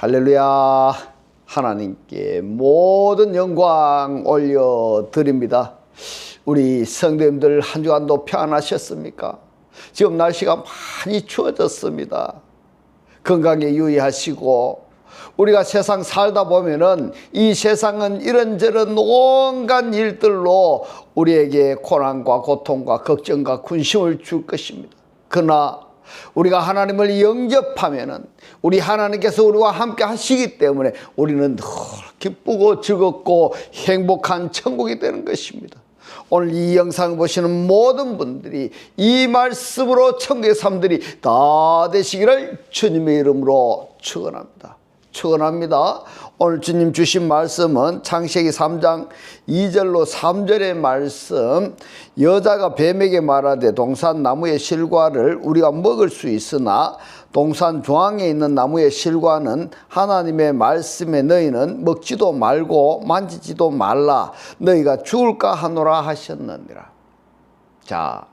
할렐루야. 하나님께 모든 영광 올려드립니다. 우리 성도님들 한 주간도 평안하셨습니까? 지금 날씨가 많이 추워졌습니다. 건강에 유의하시고, 우리가 세상 살다 보면은 이 세상은 이런저런 온갖 일들로 우리에게 고난과 고통과 걱정과 근심을 줄 것입니다. 그러나 우리가 하나님을 영접하면은 우리 하나님께서 우리와 함께 하시기 때문에 우리는 늘 기쁘고 즐겁고 행복한 천국이 되는 것입니다. 오늘 이 영상을 보시는 모든 분들이 이 말씀으로 천국의 삶들이 다 되시기를 주님의 이름으로 축원합니다. 축원합니다. 오늘 주님 주신 말씀은 창세기 3장 2절로 3절의 말씀. 여자가 뱀에게 말하되 동산 나무의 실과를 우리가 먹을 수 있으나 동산 중앙에 있는 나무의 실과는 하나님의 말씀에 너희는 먹지도 말고 만지지도 말라, 너희가 죽을까 하노라 하셨느니라. 자,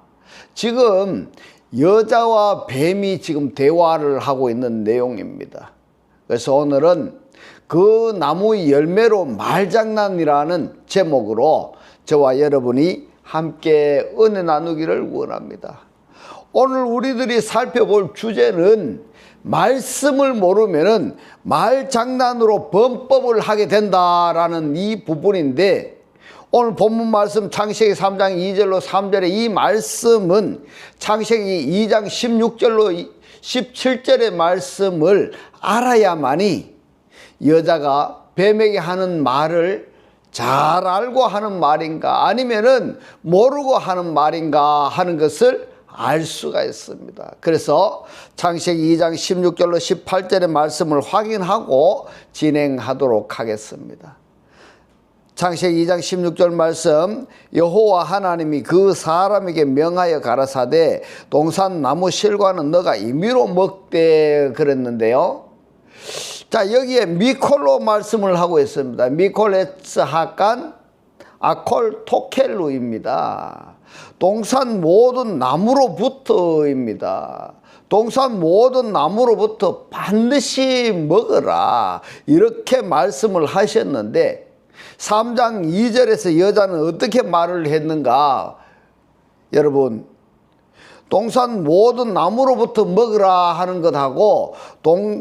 지금 여자와 뱀이 지금 대화를 하고 있는 내용입니다. 그래서 오늘은 그 나무 열매로 말장난이라는 제목으로 저와 여러분이 함께 은혜 나누기를 원합니다. 오늘 우리들이 살펴볼 주제는 말씀을 모르면은 말장난으로 범법을 하게 된다라는 이 부분인데, 오늘 본문 말씀 창세기 3장 2절로 3절의 이 말씀은 창세기 2장 16절로 17절의 말씀을 알아야만이 여자가 뱀에게 하는 말을 잘 알고 하는 말인가 아니면은 모르고 하는 말인가 하는 것을 알 수가 있습니다. 그래서 창세기 2장 16절로 18절의 말씀을 확인하고 진행하도록 하겠습니다. 창세기 2장 16절 말씀. 여호와 하나님이 그 사람에게 명하여 가라사대 동산 나무 실과는 너가 임의로 먹되 그랬는데요. 자, 여기에 미콜로 말씀을 하고 있습니다. 미콜레스 하간 아콜 토켈루입니다. 동산 모든 나무로부터입니다. 동산 모든 나무로부터 반드시 먹어라, 이렇게 말씀을 하셨는데 3장 2절에서 여자는 어떻게 말을 했는가? 여러분, 동산 모든 나무로부터 먹으라 하는 것하고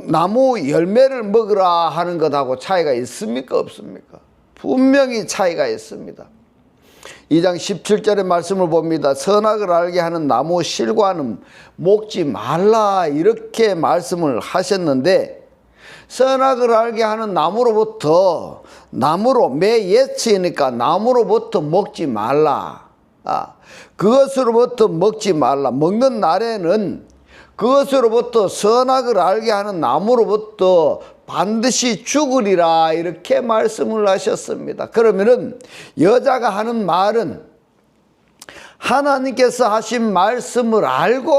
나무 열매를 먹으라 하는 것하고 차이가 있습니까? 없습니까? 분명히 차이가 있습니다. 2장 17절의 말씀을 봅니다. 선악을 알게 하는 나무 실과는 먹지 말라, 이렇게 말씀을 하셨는데, 선악을 알게 하는 나무로부터, 나무로 매 예치니까 나무로부터 먹지 말라. 그것으로부터 먹지 말라. 먹는 날에는 그것으로부터 선악을 알게 하는 나무로부터 반드시 죽으리라, 이렇게 말씀을 하셨습니다. 그러면은 여자가 하는 말은 하나님께서 하신 말씀을 알고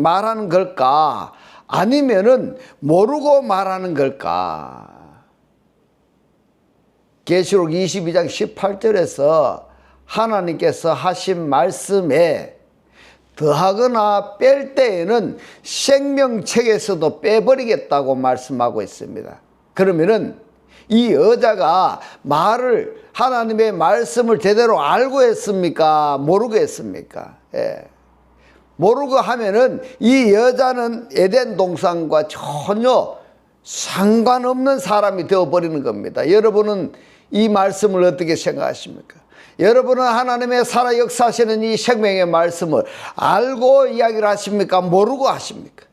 말하는 걸까? 아니면은 모르고 말하는 걸까? 계시록 22장 18절에서 하나님께서 하신 말씀에 더하거나 뺄 때에는 생명책에서도 빼버리겠다고 말씀하고 있습니다. 그러면은 이 여자가 하나님의 말씀을 제대로 알고 했습니까? 모르고 했습니까? 모르고 하면은 이 여자는 에덴 동산과 전혀 상관없는 사람이 되어버리는 겁니다. 여러분은 이 말씀을 어떻게 생각하십니까? 여러분은 하나님의 살아 역사하시는 이 생명의 말씀을 알고 이야기를 하십니까? 모르고 하십니까?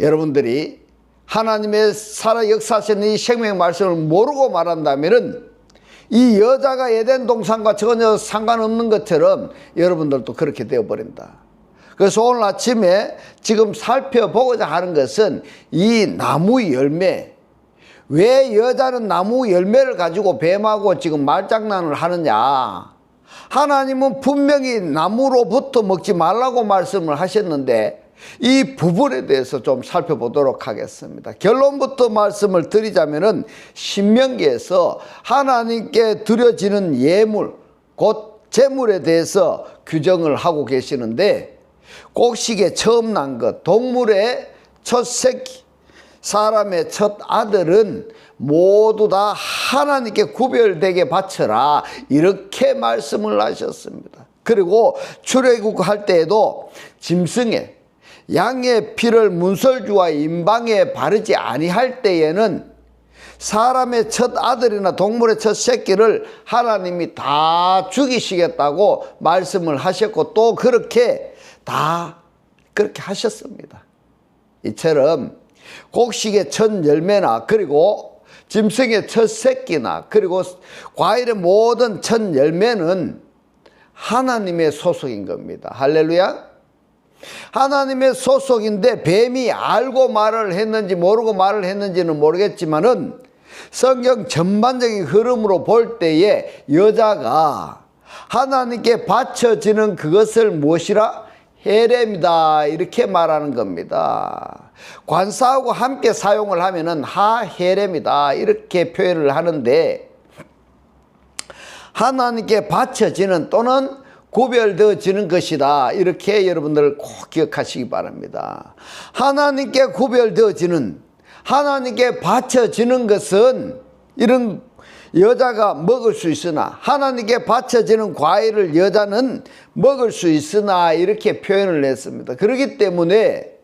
여러분들이 하나님의 살아 역사하시는 이 생명의 말씀을 모르고 말한다면은 이 여자가 에덴 동산과 전혀 상관없는 것처럼 여러분들도 그렇게 되어버린다. 그래서 오늘 아침에 지금 살펴보고자 하는 것은 이 나무 열매, 왜 여자는 나무 열매를 가지고 뱀하고 지금 말장난을 하느냐? 하나님은 분명히 나무로부터 먹지 말라고 말씀을 하셨는데 이 부분에 대해서 좀 살펴보도록 하겠습니다. 결론부터 말씀을 드리자면은 신명기에서 하나님께 드려지는 예물, 곧 제물에 대해서 규정을 하고 계시는데, 곡식에 처음 난 것, 동물의 첫 새끼, 사람의 첫 아들은 모두 다 하나님께 구별되게 바쳐라, 이렇게 말씀을 하셨습니다. 그리고 출애굽할 때에도 짐승의 양의 피를 문설주와 임방에 바르지 아니할 때에는 사람의 첫 아들이나 동물의 첫 새끼를 하나님이 다 죽이시겠다고 말씀을 하셨고, 또 그렇게 하셨습니다. 이처럼 곡식의 첫 열매나, 그리고 짐승의 첫 새끼나, 그리고 과일의 모든 첫 열매는 하나님의 소속인 겁니다. 할렐루야. 하나님의 소속인데 뱀이 알고 말을 했는지 모르고 말을 했는지는 모르겠지만은 성경 전반적인 흐름으로 볼 때에 여자가 하나님께 바쳐지는 그것을 무엇이라? 헤렘이다, 이렇게 말하는 겁니다. 관사하고 함께 사용을 하면은 하헤렘이다, 이렇게 표현을 하는데, 하나님께 바쳐지는 또는 구별되어지는 것이다, 이렇게 여러분들 꼭 기억하시기 바랍니다. 하나님께 구별되어지는, 하나님께 바쳐지는 것은 이런 여자가 먹을 수 있으나, 하나님께 바쳐지는 과일을 여자는 먹을 수 있으나, 이렇게 표현을 했습니다. 그렇기 때문에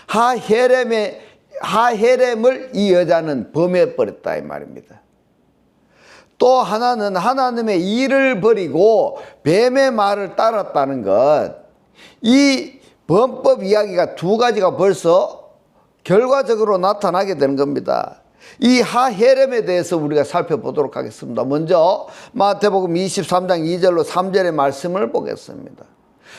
하헤렘을 이 여자는 범해버렸다, 이 말입니다. 또 하나는 하나님의 일을 버리고 뱀의 말을 따랐다는 것, 이 범법 이야기가 두 가지가 벌써 결과적으로 나타나게 되는 겁니다. 이 하헤렘에 대해서 우리가 살펴보도록 하겠습니다. 먼저 마태복음 23장 2절로 3절의 말씀을 보겠습니다.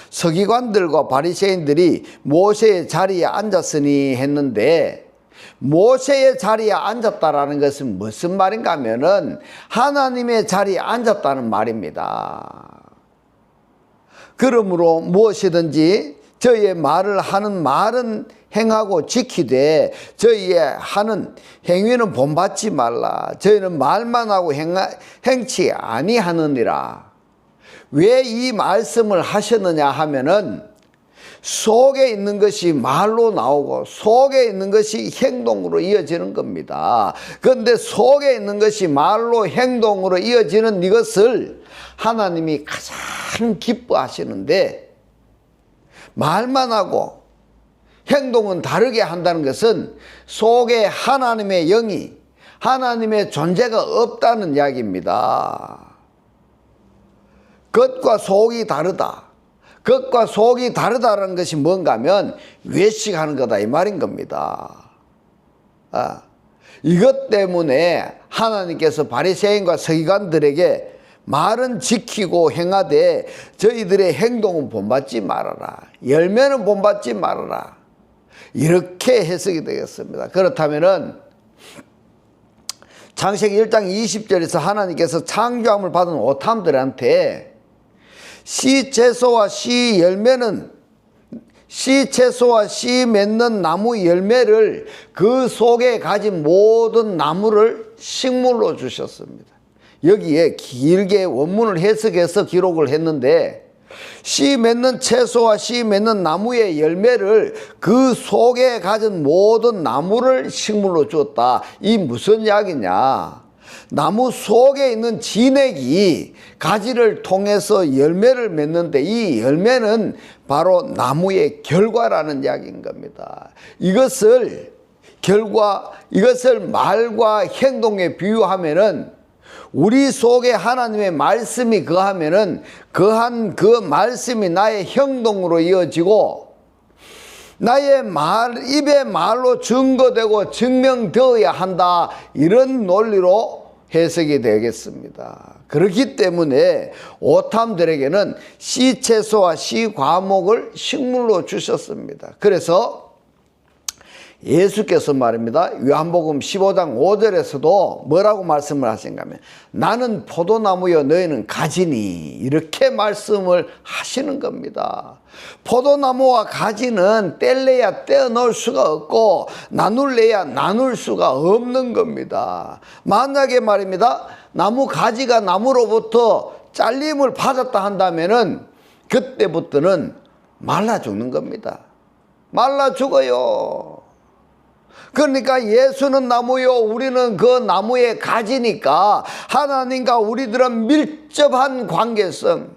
서기관들과 바리새인들이 모세의 자리에 앉았으니 했는데, 모세의 자리에 앉았다라는 것은 무슨 말인가 하면은 하나님의 자리에 앉았다는 말입니다. 그러므로 무엇이든지 저희의 말을 하는 말은 행하고 지키되 저희의 하는 행위는 본받지 말라. 저희는 말만 하고 행치 아니하느니라. 왜 이 말씀을 하셨느냐 하면은 속에 있는 것이 말로 나오고 속에 있는 것이 행동으로 이어지는 겁니다. 그런데 속에 있는 것이 말로 행동으로 이어지는 이것을 하나님이 가장 기뻐하시는데, 말만 하고 행동은 다르게 한다는 것은 속에 하나님의 영이, 하나님의 존재가 없다는 이야기입니다. 겉과 속이 다르다. 겉과 속이 다르다는 것이 뭔가 하면 외식하는 거다, 이 말인 겁니다. 이것 때문에 하나님께서 바리새인과 서기관들에게 말은 지키고 행하되 저희들의 행동은 본받지 말아라, 열매는 본받지 말아라, 이렇게 해석이 되겠습니다. 그렇다면은 창세기 1장 20절에서 하나님께서 창조함을 받은 오탐들한테 씨 채소와 씨 열매는, 씨 채소와 씨 맺는 나무 열매를 그 속에 가진 모든 나무를 식물로 주셨습니다. 여기에 길게 원문을 해석해서 기록을 했는데, 씨 맺는 채소와 씨 맺는 나무의 열매를 그 속에 가진 모든 나무를 식물로 주었다. 이 무슨 이야기냐? 나무 속에 있는 진액이 가지를 통해서 열매를 맺는데, 이 열매는 바로 나무의 결과라는 이야기인 겁니다. 이것을 말과 행동에 비유하면은, 우리 속에 하나님의 말씀이 거하면은 거한 그 말씀이 나의 행동으로 이어지고, 나의 입의 말로 증거되고 증명되어야 한다, 이런 논리로 해석이 되겠습니다. 그렇기 때문에 오탐들에게는 씨 채소와 씨 과목을 식물로 주셨습니다. 그래서 예수께서 말입니다, 요한복음 15장 5절에서도 뭐라고 말씀을 하신가 하면 나는 포도나무여 너희는 가지니, 이렇게 말씀을 하시는 겁니다. 포도나무와 가지는 뗄래야 떼어놓을 수가 없고 나눌래야 나눌 수가 없는 겁니다. 만약에 말입니다, 나무 가지가 나무로부터 잘림을 받았다 한다면은 그때부터는 말라 죽는 겁니다. 말라 죽어요. 그러니까 예수는 나무요, 우리는 그 나무의 가지니까 하나님과 우리들은 밀접한 관계성,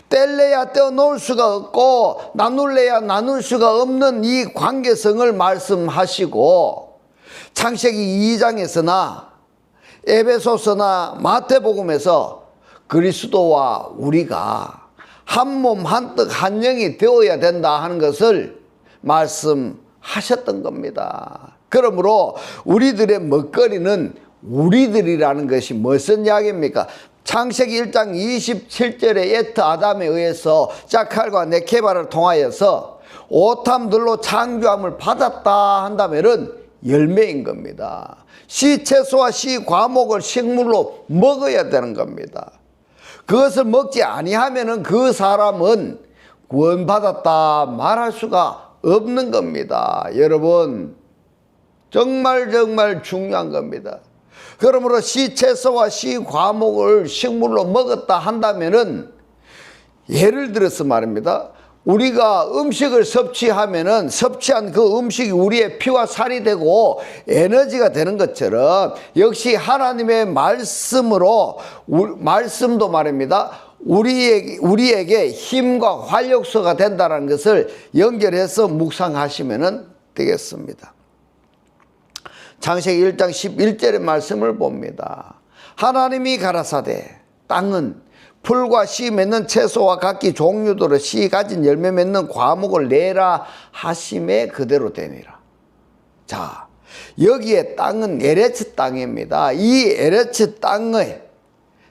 뗄래야 떼어놓을 수가 없고 나눌래야 나눌 수가 없는 이 관계성을 말씀하시고, 창세기 2장에서나 에베소서나 마태복음에서 그리스도와 우리가 한 몸 한 떡 한 영이 되어야 된다 하는 것을 말씀하셨던 겁니다. 그러므로 우리들의 먹거리는 우리들이라는 것이 무슨 이야기입니까? 창세기 1장 27절에 에트 아담에 의해서 자칼과 네케바를 통하여서 오탐들로 창조함을 받았다 한다면은 열매인 겁니다. 씨 채소와 씨 과목을 식물로 먹어야 되는 겁니다. 그것을 먹지 아니하면은 그 사람은 구원받았다 말할 수가 없는 겁니다. 여러분, 정말 중요한 겁니다. 그러므로 씨 채소와 씨 과목을 식물로 먹었다 한다면은, 예를 들어서 말입니다, 우리가 음식을 섭취하면은 섭취한 그 음식이 우리의 피와 살이 되고 에너지가 되는 것처럼, 역시 하나님의 말씀으로, 말씀도 말입니다, 우리에게 힘과 활력소가 된다는 것을 연결해서 묵상하시면 되겠습니다. 창세기 1장 11절의 말씀을 봅니다. 하나님이 가라사대 땅은 풀과 씨 맺는 채소와 각기 종류대로 씨 가진 열매 맺는 과목을 내라 하심에 그대로 되니라. 자, 여기에 땅은 에레츠 땅입니다. 이 에레츠 땅의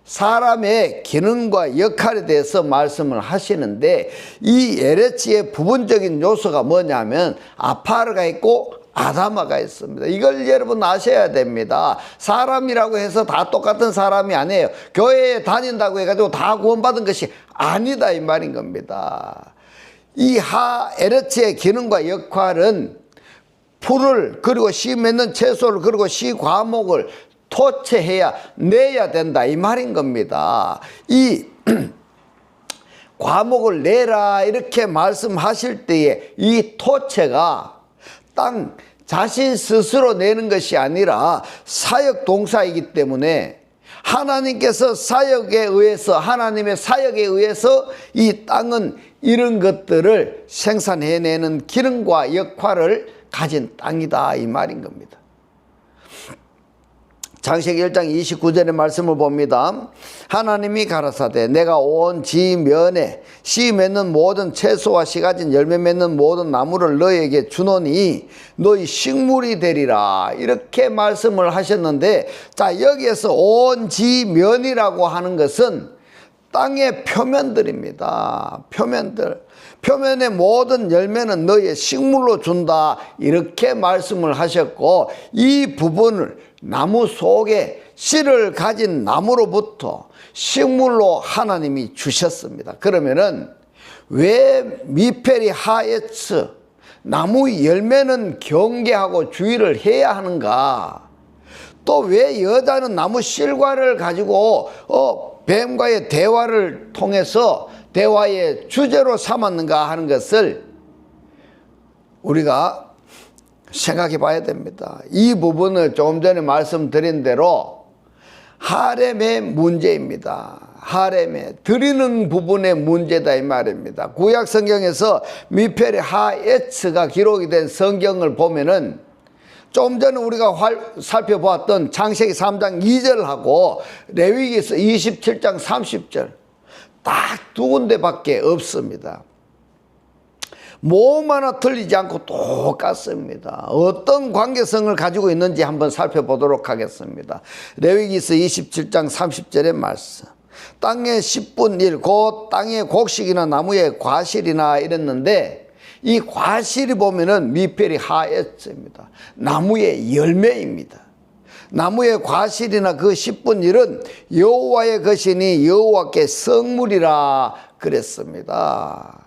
사람의 기능과 역할에 대해서 말씀을 하시는데, 이 에레츠의 부분적인 요소가 뭐냐면 아파르가 있고 아다마가 있습니다. 이걸 여러분 아셔야 됩니다. 사람이라고 해서 다 똑같은 사람이 아니에요. 교회에 다닌다고 해가지고 다 구원받은 것이 아니다 이 말인 겁니다. 이 에레츠의 기능과 역할은 풀을, 그리고 씨 맺는 채소를, 그리고 씨 과목을 토체해야 내야 된다 이 말인 겁니다. 이 과목을 내라 이렇게 말씀하실 때에 이 토체가 땅 자신 스스로 내는 것이 아니라 사역 동사이기 때문에, 하나님께서 사역에 의해서, 하나님의 사역에 의해서 이 땅은 이런 것들을 생산해내는 기능과 역할을 가진 땅이다 이 말인 겁니다. 창세기 1장 29절의 말씀을 봅니다. 하나님이 가라사대 내가 온 지면에 씨 맺는 모든 채소와 씨 가진 열매 맺는 모든 나무를 너에게 주노니 너희 식물이 되리라 이렇게 말씀을 하셨는데, 자, 여기에서 온 지면이라고 하는 것은 땅의 표면들입니다. 표면의 모든 열매는 너희의 식물로 준다 이렇게 말씀을 하셨고, 이 부분을 나무 속에 씨를 가진 나무로부터 식물로 하나님이 주셨습니다. 그러면은 왜 미페리 하에츠 나무 열매는 경계하고 주의를 해야 하는가? 또 왜 여자는 나무 실과를 가지고 뱀과의 대화를 통해서 대화의 주제로 삼았는가 하는 것을 우리가 생각해 봐야 됩니다. 이 부분을 조금 전에 말씀드린 대로 하렘의 문제입니다. 하렘에 드리는 부분의 문제다 이 말입니다. 구약 성경에서 미페레 하에츠가 기록이 된 성경을 보면은, 좀 전에 우리가 살펴보았던 창세기 3장 2절하고 레위기서 27장 30절 딱 두 군데밖에 없습니다. 모음 하나 틀리지 않고 똑같습니다. 어떤 관계성을 가지고 있는지 한번 살펴보도록 하겠습니다. 레위기서 27장 30절의 말씀. 땅의 10분 1, 곧 땅의 곡식이나 나무의 과실이나 이랬는데, 이 과실이 보면은 미페리 하에츠입니다. 나무의 열매입니다. 나무의 과실이나 그 10분 1은 여호와의 것이니 여호와께 성물이라 그랬습니다.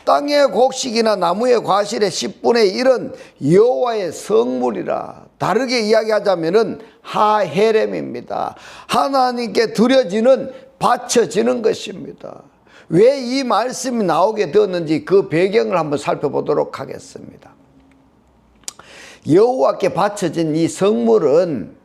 땅의 곡식이나 나무의 과실의 10분의 1은 여호와의 성물이라. 다르게 이야기하자면은 하헤렘입니다. 하나님께 드려지는, 바쳐지는 것입니다. 왜 이 말씀이 나오게 되었는지 그 배경을 한번 살펴보도록 하겠습니다. 여호와께 바쳐진 이 성물은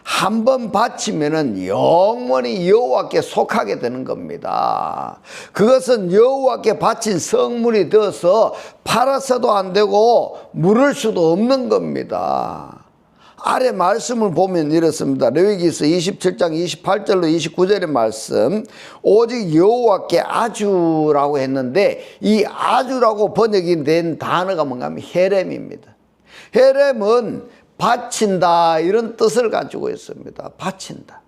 한 번 바치면은 영원히 여호와께 속하게 되는 겁니다. 그것은 여호와께 바친 성물이 되어서 팔아서도 안 되고 물을 수도 없는 겁니다. 아래 말씀을 보면 이렇습니다. 레위기서 27장 28절로 29절의 말씀, 오직 여호와께 아주라고 했는데 이 아주라고 번역이 된 단어가 뭔가 하면 헤렘입니다. 헤렘은 바친다 이런 뜻을 가지고 있습니다. 바친다.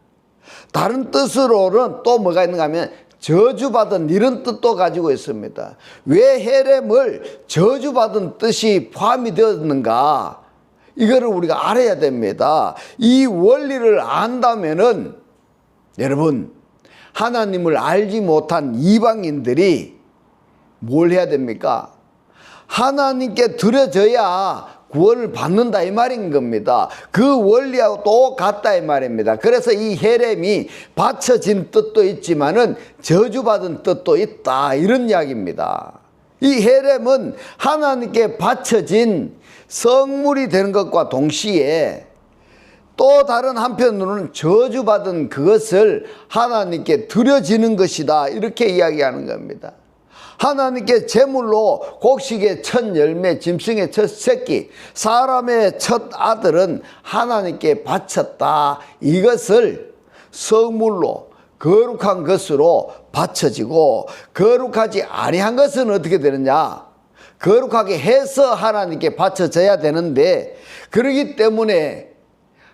다른 뜻으로는 또 뭐가 있는가 하면 저주받은 이런 뜻도 가지고 있습니다. 왜 헤렘을 저주받은 뜻이 포함이 되었는가, 이거를 우리가 알아야 됩니다. 이 원리를 안다면은 여러분, 하나님을 알지 못한 이방인들이 뭘 해야 됩니까? 하나님께 드려져야 구원을 받는다 이 말인 겁니다. 그 원리하고 똑같다 이 말입니다. 그래서 이 헤렘이 바쳐진 뜻도 있지만은 저주받은 뜻도 있다 이런 이야기입니다. 이 헤렘은 하나님께 바쳐진 성물이 되는 것과 동시에 또 다른 한편으로는 저주받은 그것을 하나님께 드려지는 것이다 이렇게 이야기하는 겁니다. 하나님께 제물로 곡식의 첫 열매, 짐승의 첫 새끼, 사람의 첫 아들은 하나님께 바쳤다. 이것을 성물로 거룩한 것으로 바쳐지고, 거룩하지 아니한 것은 어떻게 되느냐? 거룩하게 해서 하나님께 바쳐져야 되는데, 그러기 때문에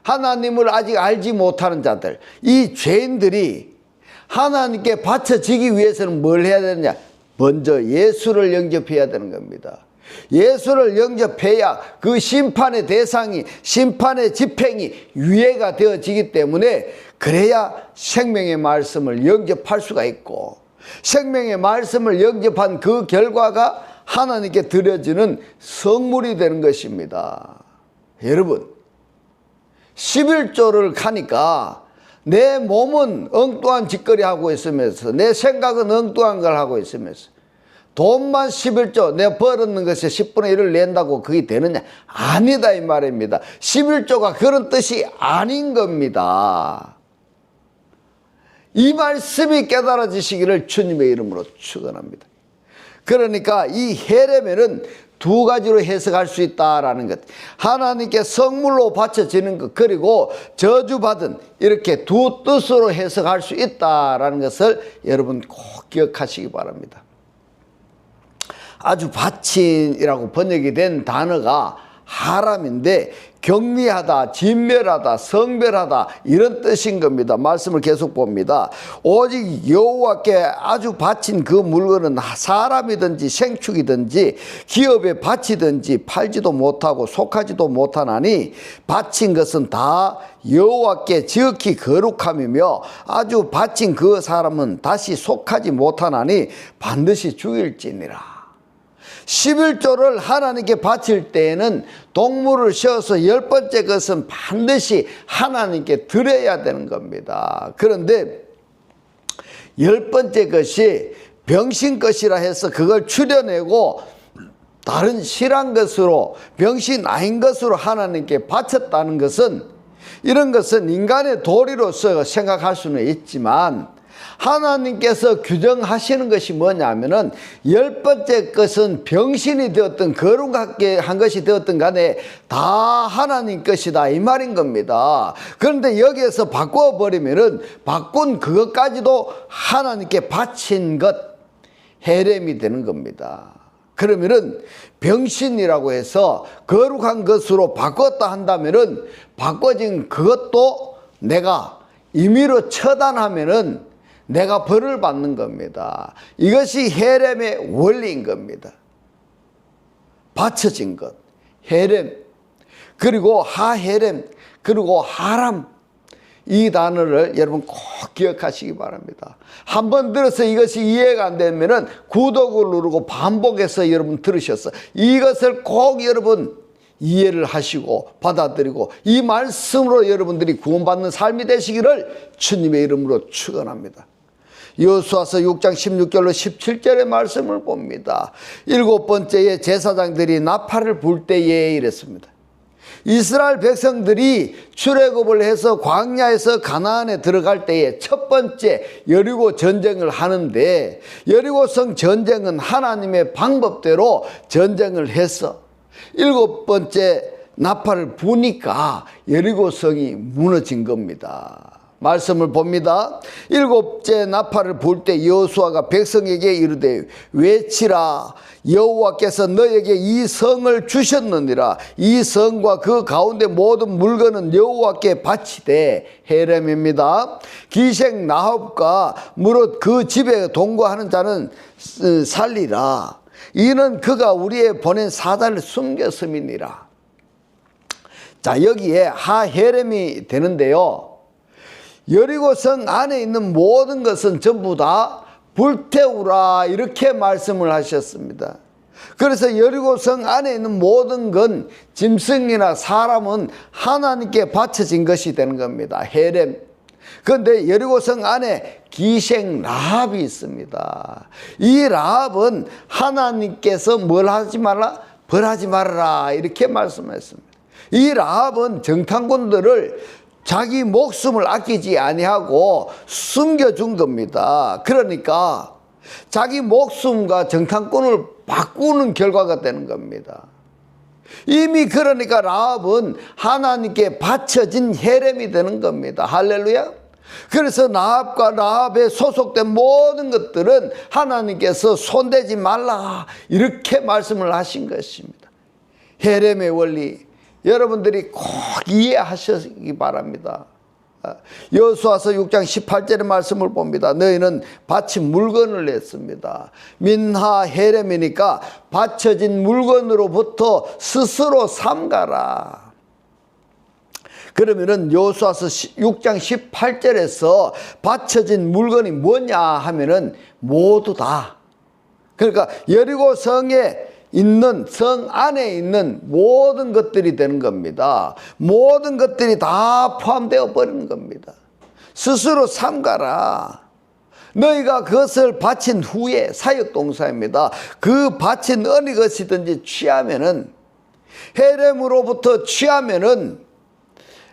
하나님을 아직 알지 못하는 자들, 이 죄인들이 하나님께 바쳐지기 위해서는 뭘 해야 되느냐? 먼저 예수를 영접해야 되는 겁니다. 예수를 영접해야 그 심판의 대상이, 심판의 집행이 유예가 되어지기 때문에, 그래야 생명의 말씀을 영접할 수가 있고, 생명의 말씀을 영접한 그 결과가 하나님께 드려지는 성물이 되는 것입니다. 여러분, 11조를 가니까 내 몸은 엉뚱한 짓거리 하고 있으면서, 내 생각은 엉뚱한 걸 하고 있으면서, 돈만 11조, 내가 벌었는 것에 10분의 1을 낸다고 그게 되느냐? 아니다 이 말입니다. 11조가 그런 뜻이 아닌 겁니다. 이 말씀이 깨달아지시기를 주님의 이름으로 축원합니다. 그러니까 이 헤레면은 두 가지로 해석할 수 있다라는 것, 하나님께 성물로 바쳐지는 것, 그리고 저주받은, 이렇게 두 뜻으로 해석할 수 있다라는 것을 여러분 꼭 기억하시기 바랍니다. 아주 바친이라고 번역이 된 단어가 하람인데, 경미하다, 진멸하다, 성별하다 이런 뜻인 겁니다. 말씀을 계속 봅니다. 오직 여호와께 아주 바친 그 물건은 사람이든지 생축이든지 기업에 바치든지 팔지도 못하고 속하지도 못하나니, 바친 것은 다 여호와께 지극히 거룩함이며 아주 바친 그 사람은 다시 속하지 못하나니 반드시 죽일지니라. 11조를 하나님께 바칠 때에는 동물을 씌워서 10번째 것은 반드시 하나님께 드려야 되는 겁니다. 그런데 10번째 것이 병신 것이라 해서 그걸 추려내고 다른 실한 것으로, 병신 아닌 것으로 하나님께 바쳤다는 것은, 이런 것은 인간의 도리로서 생각할 수는 있지만, 하나님께서 규정하시는 것이 뭐냐면은, 10번째 것은 병신이 되었든 거룩하게 한 것이 되었든 간에 다 하나님 것이다 이 말인 겁니다. 그런데 여기에서 바꿔버리면은 바꾼 그것까지도 하나님께 바친 것, 헤렘이 되는 겁니다. 그러면은 병신이라고 해서 거룩한 것으로 바꿨다 한다면은, 바꿔진 그것도 내가 임의로 처단하면은 내가 벌을 받는 겁니다. 이것이 헤렘의 원리인 겁니다. 바쳐진 것, 헤렘, 그리고 하헤렘, 그리고 하람, 이 단어를 여러분 꼭 기억하시기 바랍니다. 한번 들어서 이것이 이해가 안 되면은 구독을 누르고 반복해서 여러분 들으셔서 이것을 꼭 여러분 이해를 하시고 받아들이고 이 말씀으로 여러분들이 구원받는 삶이 되시기를 주님의 이름으로 축원합니다. 여호수아서 6장 16절로 17절의 말씀을 봅니다. 7번째에 제사장들이 나팔을 불 때에 이랬습니다. 이스라엘 백성들이 출애굽을 해서 광야에서 가나안에 들어갈 때에 첫 번째 여리고 전쟁을 하는데, 여리고성 전쟁은 하나님의 방법대로 전쟁을 해서 7번째 나팔을 부니까 여리고성이 무너진 겁니다. 말씀을 봅니다. 7째 나팔을 불 때 여호수아가 백성에게 이르되 외치라. 여호와께서 너에게 이 성을 주셨느니라. 이 성과 그 가운데 모든 물건은 여호와께 바치되. 헤렘입니다. 기생 나합과 무릇 그 집에 동거하는 자는 살리라. 이는 그가 우리의 보낸 사자를 숨겼음이니라. 자, 여기에 하헤렘이 되는데요, 여리고성 안에 있는 모든 것은 전부 다 불태우라, 이렇게 말씀을 하셨습니다. 그래서 여리고성 안에 있는 모든 건, 짐승이나 사람은 하나님께 바쳐진 것이 되는 겁니다. 헤렘. 그런데 여리고성 안에 기생 라합이 있습니다. 이 라합은 하나님께서 뭘 하지 말라? 벌하지 말아라, 이렇게 말씀했습니다. 이 라합은 정탐꾼들을 자기 목숨을 아끼지 아니하고 숨겨준 겁니다. 그러니까 자기 목숨과 정탐꾼을 바꾸는 결과가 되는 겁니다. 이미 그러니까 라합은 하나님께 바쳐진 헤렘이 되는 겁니다. 할렐루야. 그래서 라합과 라합에 소속된 모든 것들은 하나님께서 손대지 말라, 이렇게 말씀을 하신 것입니다. 헤렘의 원리, 여러분들이 꼭 이해하시기 바랍니다. 여호수아서 6장 18절의 말씀을 봅니다. 너희는 바친 물건을 냈습니다. 민하 헤렘이니까 바쳐진 물건으로부터 스스로 삼가라. 그러면은 여호수아서 6장 18절에서 바쳐진 물건이 뭐냐 하면은 모두 다, 그러니까 여리고 성에 있는, 성 안에 있는 모든 것들이 되는 겁니다. 모든 것들이 다 포함되어 버리는 겁니다. 스스로 삼가라. 너희가 그것을 바친 후에, 사역동사입니다. 그 바친 어느 것이든지 취하면은, 헤렘으로부터 취하면은,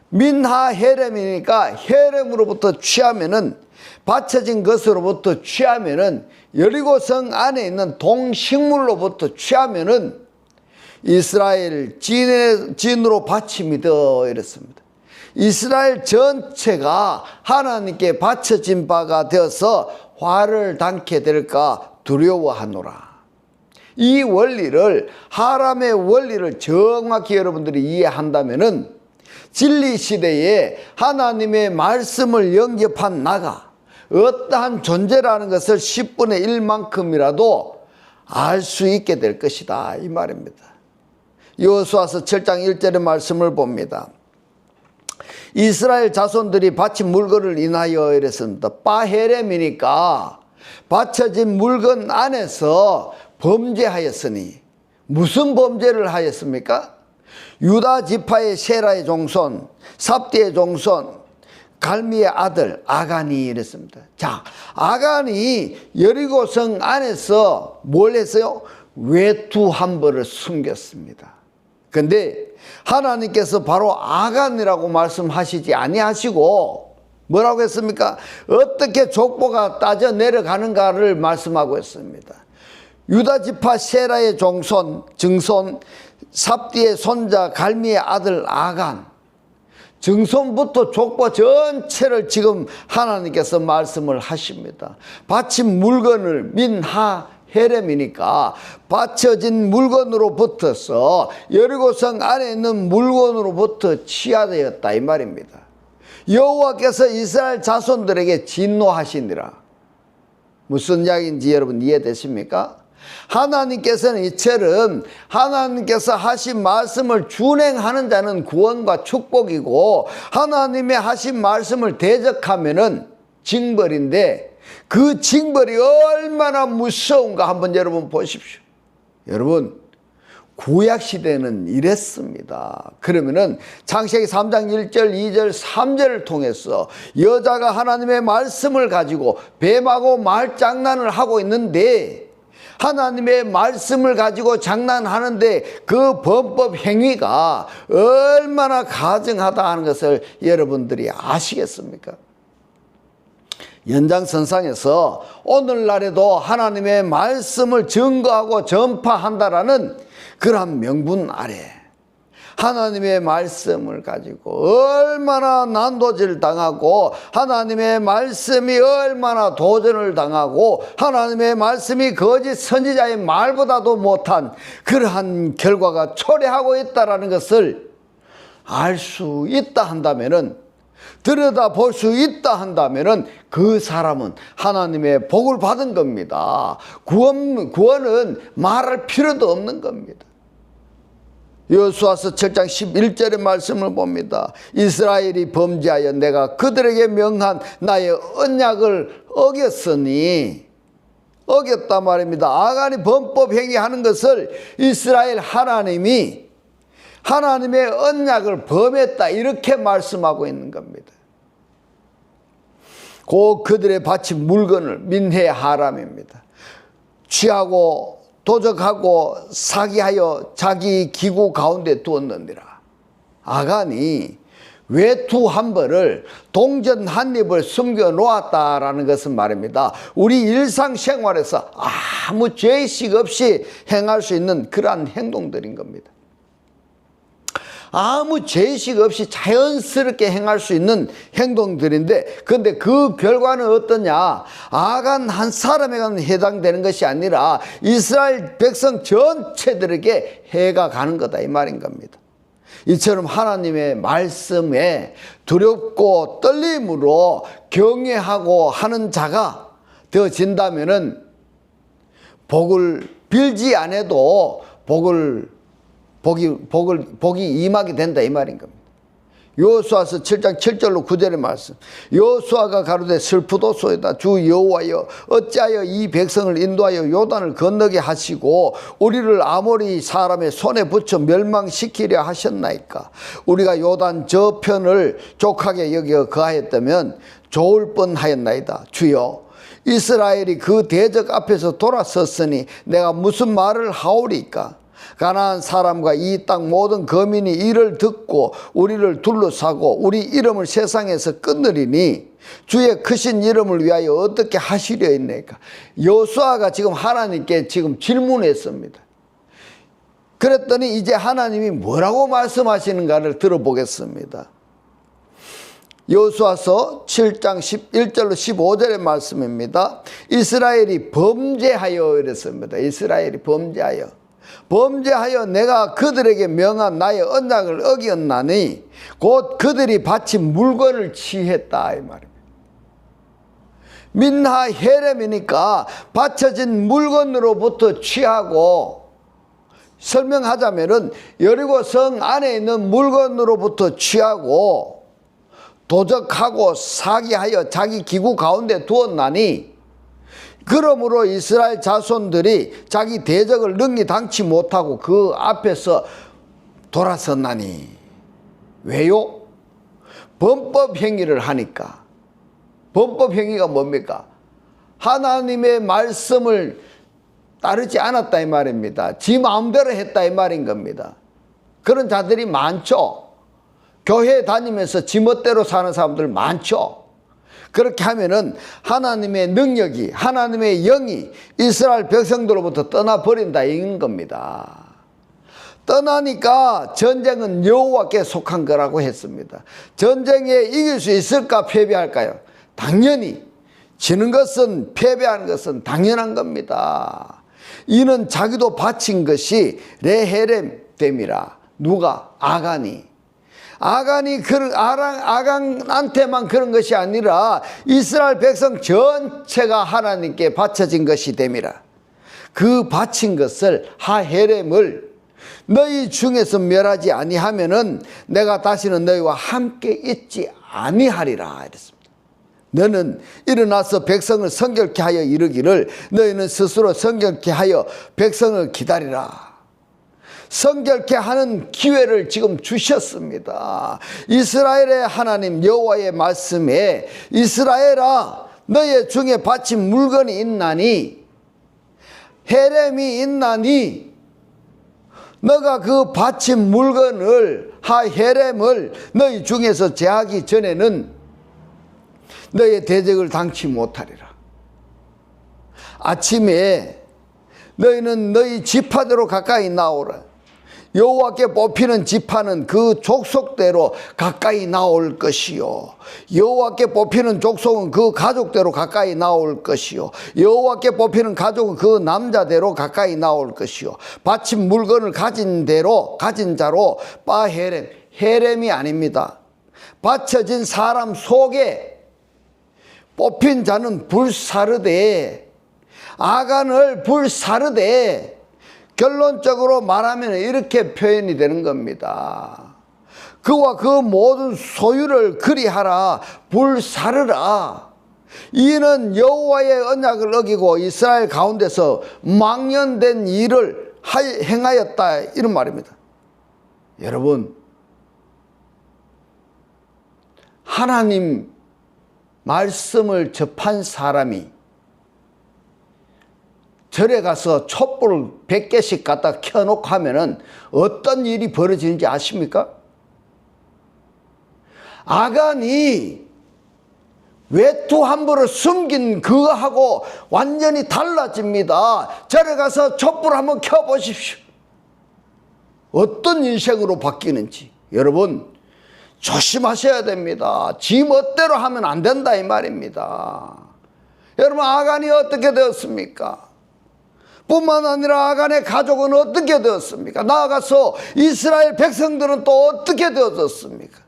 민하 헤렘이니까 헤렘으로부터 취하면은, 바쳐진 것으로부터 취하면은, 여리고성 안에 있는 동식물로부터 취하면은 이스라엘 진으로 바침이 되어 이랬습니다. 이스라엘 전체가 하나님께 바쳐진 바가 되어서 화를 당게 될까 두려워하노라. 이 원리를, 하람의 원리를 정확히 여러분들이 이해한다면은 진리 시대에 하나님의 말씀을 영접한 나가 어떠한 존재라는 것을 10분의 1만큼이라도 알 수 있게 될 것이다, 이 말입니다. 여호수아서 7장 1절의 말씀을 봅니다. 이스라엘 자손들이 바친 물건을 인하여 이랬습니다. 바헤렘이니까 바쳐진 물건 안에서 범죄하였으니, 무슨 범죄를 하였습니까? 유다 지파의 세라의 종손, 삽디의 종손, 갈미의 아들 아간이 이랬습니다. 자, 아간이 여리고성 안에서 뭘 했어요? 외투 한 벌을 숨겼습니다. 그런데 하나님께서 바로 아간이라고 말씀하시지 아니하시고 뭐라고 했습니까? 어떻게 족보가 따져 내려가는가를 말씀하고 있습니다. 유다 지파 세라의 종손, 증손, 삽디의 손자 갈미의 아들 아간, 증손부터 족보 전체를 지금 하나님께서 말씀을 하십니다. 바친 물건을, 민하 헤렘이니까 바쳐진 물건으로부터서 여리고성 안에 있는 물건으로부터 취하되었다, 이 말입니다. 여호와께서 이스라엘 자손들에게 진노하시니라. 무슨 이야기인지 여러분 이해되십니까? 하나님께서는 이처럼 하나님께서 하신 말씀을 준행하는 자는 구원과 축복이고, 하나님의 하신 말씀을 대적하면은 징벌인데, 그 징벌이 얼마나 무서운가 한번 여러분 보십시오. 여러분, 구약시대는 이랬습니다. 그러면은 창세기 3장 1절, 2절, 3절을 통해서 여자가 하나님의 말씀을 가지고 뱀하고 말장난을 하고 있는데, 하나님의 말씀을 가지고 장난하는데 그 범법 행위가 얼마나 가증하다 하는 것을 여러분들이 아시겠습니까? 연장선상에서 오늘날에도 하나님의 말씀을 증거하고 전파한다라는 그러한 명분 아래 하나님의 말씀을 가지고 얼마나 난도질 당하고 하나님의 말씀이 얼마나 도전을 당하고 하나님의 말씀이 거짓 선지자의 말보다도 못한 그러한 결과가 초래하고 있다는 것을 알 수 있다 한다면은, 들여다볼 수 있다 한다면은 그 사람은 하나님의 복을 받은 겁니다. 구원은 말할 필요도 없는 겁니다. 여호수아서 7장 11절의 말씀을 봅니다. 이스라엘이 범죄하여 내가 그들에게 명한 나의 언약을 어겼으니, 어겼단 말입니다. 아간이 범법 행위하는 것을 이스라엘 하나님이 하나님의 언약을 범했다, 이렇게 말씀하고 있는 겁니다. 그들의 바친 물건을 민회 하람입니다. 취하고 도적하고 사기하여 자기 기구 가운데 두었느니라. 아간이 외투 한 벌을 동전 한 입을 숨겨 놓았다라는 것은 말입니다. 우리 일상생활에서 아무 죄의식 없이 행할 수 있는 그러한 행동들인 겁니다. 아무 죄의식 없이 자연스럽게 행할 수 있는 행동들인데, 그런데 그 결과는 어떠냐? 아간 한 사람에게만 해당되는 것이 아니라 이스라엘 백성 전체들에게 해가 가는 거다, 이 말인 겁니다. 이처럼 하나님의 말씀에 두렵고 떨림으로 경외하고 하는 자가 되어진다면은 복을 빌지 않아도 복이 임하게 된다, 이 말인 겁니다. 여호수아서 7장 7절로 9절의 말씀. 여호수아가 가로되 슬프도소이다. 주 여호와여, 어찌하여 이 백성을 인도하여 요단을 건너게 하시고 우리를 아모리 사람의 손에 붙여 멸망시키려 하셨나이까. 우리가 요단 저편을 족하게 여겨 거하였다면 좋을 뻔하였나이다. 주여, 이스라엘이 그 대적 앞에서 돌아섰으니 내가 무슨 말을 하오리까. 가나안 사람과 이 땅 모든 거민이 이를 듣고 우리를 둘러싸고 우리 이름을 세상에서 끊으리니 주의 크신 이름을 위하여 어떻게 하시려 했나이까. 여호수아가 지금 하나님께 지금 질문했습니다. 그랬더니 이제 하나님이 뭐라고 말씀하시는가를 들어보겠습니다. 여호수아서 7장 11절로 15절의 말씀입니다. 이스라엘이 범죄하여 이랬습니다. 이스라엘이 범죄하여 내가 그들에게 명한 나의 언약을 어겼나니 곧 그들이 바친 물건을 취했다, 이 말입니다. 민하 헤렘이니까 바쳐진 물건으로부터 취하고, 설명하자면은 여리고 성 안에 있는 물건으로부터 취하고 도적하고 사기하여 자기 기구 가운데 두었나니, 그러므로 이스라엘 자손들이 자기 대적을 능히 당치 못하고 그 앞에서 돌아섰나니. 왜요? 범법 행위를 하니까. 범법 행위가 뭡니까? 하나님의 말씀을 따르지 않았다, 이 말입니다. 지 마음대로 했다, 이 말인 겁니다. 그런 자들이 많죠. 교회 다니면서 지멋대로 사는 사람들 많죠. 그렇게 하면은 하나님의 능력이, 하나님의 영이 이스라엘 백성들로부터 떠나버린다, 이런 겁니다. 떠나니까 전쟁은 여호와께 속한 거라고 했습니다. 전쟁에 이길 수 있을까, 패배할까요? 당연히 지는 것은, 패배하는 것은 당연한 겁니다. 이는 자기도 바친 것이 레헤렘 됨이라. 누가? 아간이 아간한테만 그런 것이 아니라 이스라엘 백성 전체가 하나님께 바쳐진 것이 됨이라. 그 바친 것을, 하헤렘을 너희 중에서 멸하지 아니하면은 내가 다시는 너희와 함께 있지 아니하리라 이랬습니다. 너는 일어나서 백성을 성결케 하여 이르기를 너희는 스스로 성결케 하여 백성을 기다리라. 성결케 하는 기회를 지금 주셨습니다. 이스라엘의 하나님 여호와의 말씀에 이스라엘아, 너희 중에 바친 물건이 있나니, 헤렘이 있나니 너가 그 바친 물건을 헤렘을 너희 중에서 제하기 전에는 너의 대적을 당치 못하리라. 아침에 너희는 너희 지파대로 가까이 나오라. 여호와께 뽑히는 지파는 그 족속대로 가까이 나올 것이요, 여호와께 뽑히는 족속은 그 가족대로 가까이 나올 것이요, 여호와께 뽑히는 가족은 그 남자대로 가까이 나올 것이요, 바친 물건을 가진 자로 바헤렘, 헤렘이 아닙니다. 바쳐진 사람 속에 뽑힌 자는 불사르되, 아간을 불사르되, 결론적으로 말하면 이렇게 표현이 되는 겁니다. 그와 그 모든 소유를 그리하라, 불사르라. 이는 여호와의 언약을 어기고 이스라엘 가운데서 망연된 일을 행하였다, 이런 말입니다. 여러분, 하나님 말씀을 접한 사람이 절에 가서 촛불을 100개씩 갖다 켜놓고 하면은 어떤 일이 벌어지는지 아십니까? 아간이 외투 한 벌을 숨긴 그거하고 완전히 달라집니다. 절에 가서 촛불 한번 켜보십시오. 어떤 인생으로 바뀌는지 여러분 조심하셔야 됩니다. 지 멋대로 하면 안 된다, 이 말입니다. 여러분, 아간이 어떻게 되었습니까? 뿐만 아니라 아간의 가족은 어떻게 되었습니까? 나아가서 이스라엘 백성들은 또 어떻게 되어졌습니까?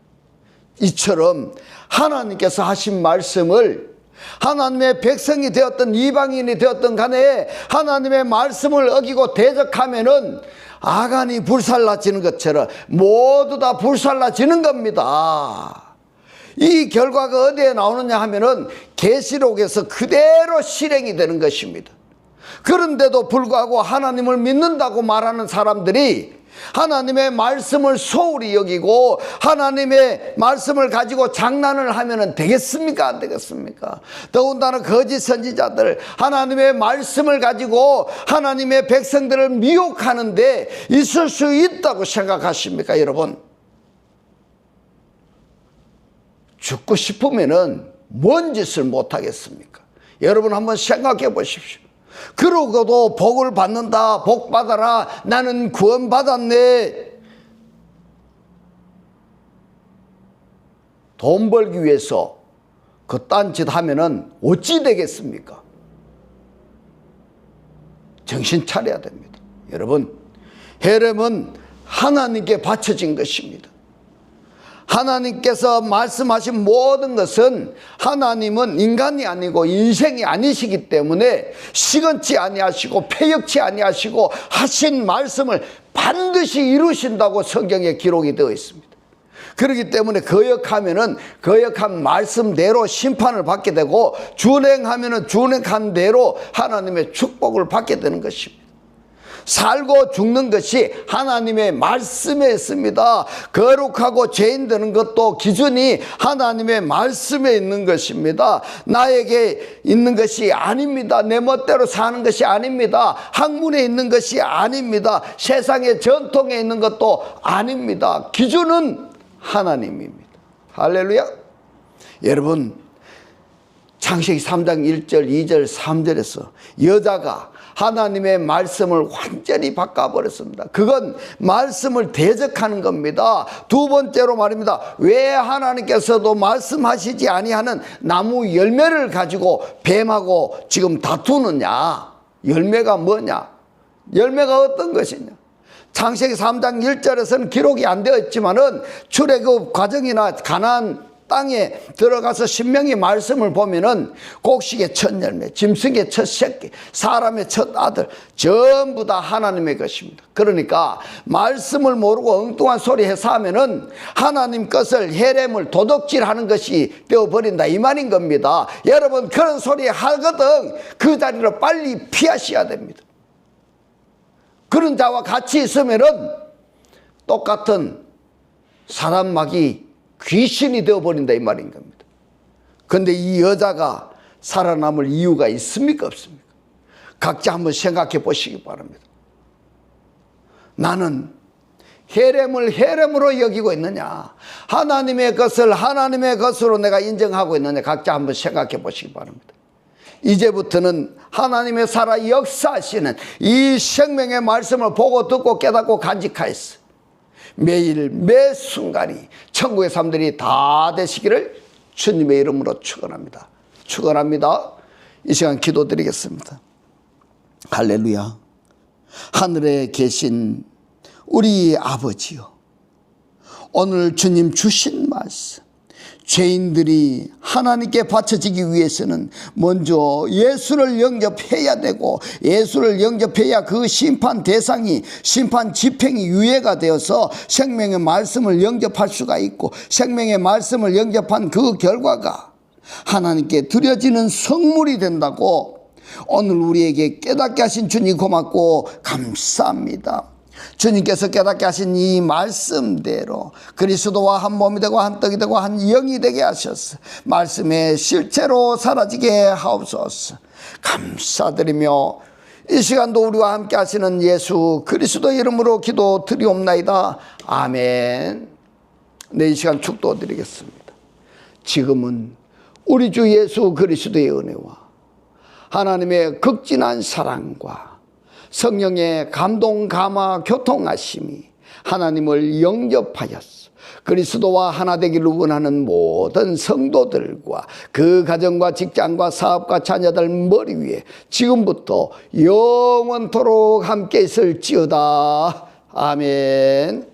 이처럼 하나님께서 하신 말씀을 하나님의 백성이 되었던 이방인이 되었던 간에 하나님의 말씀을 어기고 대적하면은 아간이 불살라지는 것처럼 모두 다 불살라지는 겁니다. 이 결과가 어디에 나오느냐 하면은 계시록에서 그대로 실행이 되는 것입니다. 그런데도 불구하고 하나님을 믿는다고 말하는 사람들이 하나님의 말씀을 소홀히 여기고 하나님의 말씀을 가지고 장난을 하면 되겠습니까? 안 되겠습니까? 더군다나 거짓 선지자들 하나님의 말씀을 가지고 하나님의 백성들을 미혹하는데 있을 수 있다고 생각하십니까? 여러분, 죽고 싶으면은 뭔 짓을 못하겠습니까? 여러분 한번 생각해 보십시오. 그러고도 복을 받는다, 복 받아라, 나는 구원 받았네. 돈 벌기 위해서 그 딴짓 하면은 어찌 되겠습니까? 정신 차려야 됩니다. 여러분, 헤렘은 하나님께 바쳐진 것입니다. 하나님께서 말씀하신 모든 것은 하나님은 인간이 아니고 인생이 아니시기 때문에 시건치 아니하시고 패역치 아니하시고 하신 말씀을 반드시 이루신다고 성경에 기록이 되어 있습니다. 그렇기 때문에 거역하면은 거역한 말씀대로 심판을 받게 되고 준행하면은 준행한 대로 하나님의 축복을 받게 되는 것입니다. 살고 죽는 것이 하나님의 말씀에 있습니다. 거룩하고 죄인 되는 것도 기준이 하나님의 말씀에 있는 것입니다. 나에게 있는 것이 아닙니다. 내 멋대로 사는 것이 아닙니다. 학문에 있는 것이 아닙니다. 세상의 전통에 있는 것도 아닙니다. 기준은 하나님입니다. 할렐루야. 여러분, 창세기 3장 1절 2절 3절에서 여자가 하나님의 말씀을 완전히 바꿔버렸습니다. 그건 말씀을 대적하는 겁니다. 두 번째로 말입니다. 왜 하나님께서도 말씀하시지 아니하는 나무 열매를 가지고 뱀하고 지금 다투느냐? 열매가 뭐냐? 열매가 어떤 것이냐? 창세기 3장 1절에서는 기록이 안 되어 있지만은 출애굽 과정이나 가나안 땅에 들어가서 신명기 말씀을 보면은 곡식의 첫 열매, 짐승의 첫 새끼, 사람의 첫 아들 전부 다 하나님의 것입니다. 그러니까 말씀을 모르고 엉뚱한 소리 해서 하면은 하나님 것을 헤렘을 도둑질하는 것이 되어버린다, 이 말인 겁니다. 여러분, 그런 소리 하거든 그 자리를 빨리 피하셔야 됩니다. 그런 자와 같이 있으면은 똑같은 사람 막이 귀신이 되어버린다, 이 말인 겁니다. 그런데 이 여자가 살아남을 이유가 있습니까? 없습니까? 각자 한번 생각해 보시기 바랍니다. 나는 헤렘을 헤렘으로 여기고 있느냐, 하나님의 것을 하나님의 것으로 내가 인정하고 있느냐, 각자 한번 생각해 보시기 바랍니다. 이제부터는 하나님의 살아 역사하시는 이 생명의 말씀을 보고 듣고 깨닫고 간직하였어. 매일 매 순간이 천국의 삶들이 다 되시기를 주님의 이름으로 축원합니다. 축원합니다. 이 시간 기도드리겠습니다. 할렐루야. 하늘에 계신 우리 아버지요, 오늘 주님 주신 말씀, 죄인들이 하나님께 바쳐지기 위해서는 먼저 예수를 영접해야 되고, 예수를 영접해야 그 심판 대상이, 심판 집행이 유예가 되어서 생명의 말씀을 영접할 수가 있고, 생명의 말씀을 영접한 그 결과가 하나님께 드려지는 성물이 된다고 오늘 우리에게 깨닫게 하신 주님 고맙고 감사합니다. 주님께서 깨닫게 하신 이 말씀대로 그리스도와 한 몸이 되고 한 떡이 되고 한 영이 되게 하셨어. 말씀에 실제로 사라지게 하옵소서. 감사드리며 이 시간도 우리와 함께 하시는 예수 그리스도 이름으로 기도 드리옵나이다. 아멘. 네, 이 시간 축도드리겠습니다. 지금은 우리 주 예수 그리스도의 은혜와 하나님의 극진한 사랑과 성령의 감동, 감화, 교통하심이 하나님을 영접하였어 그리스도와 하나 되기를 원하는 모든 성도들과 그 가정과 직장과 사업과 자녀들 머리 위에 지금부터 영원토록 함께 있을지어다. 아멘.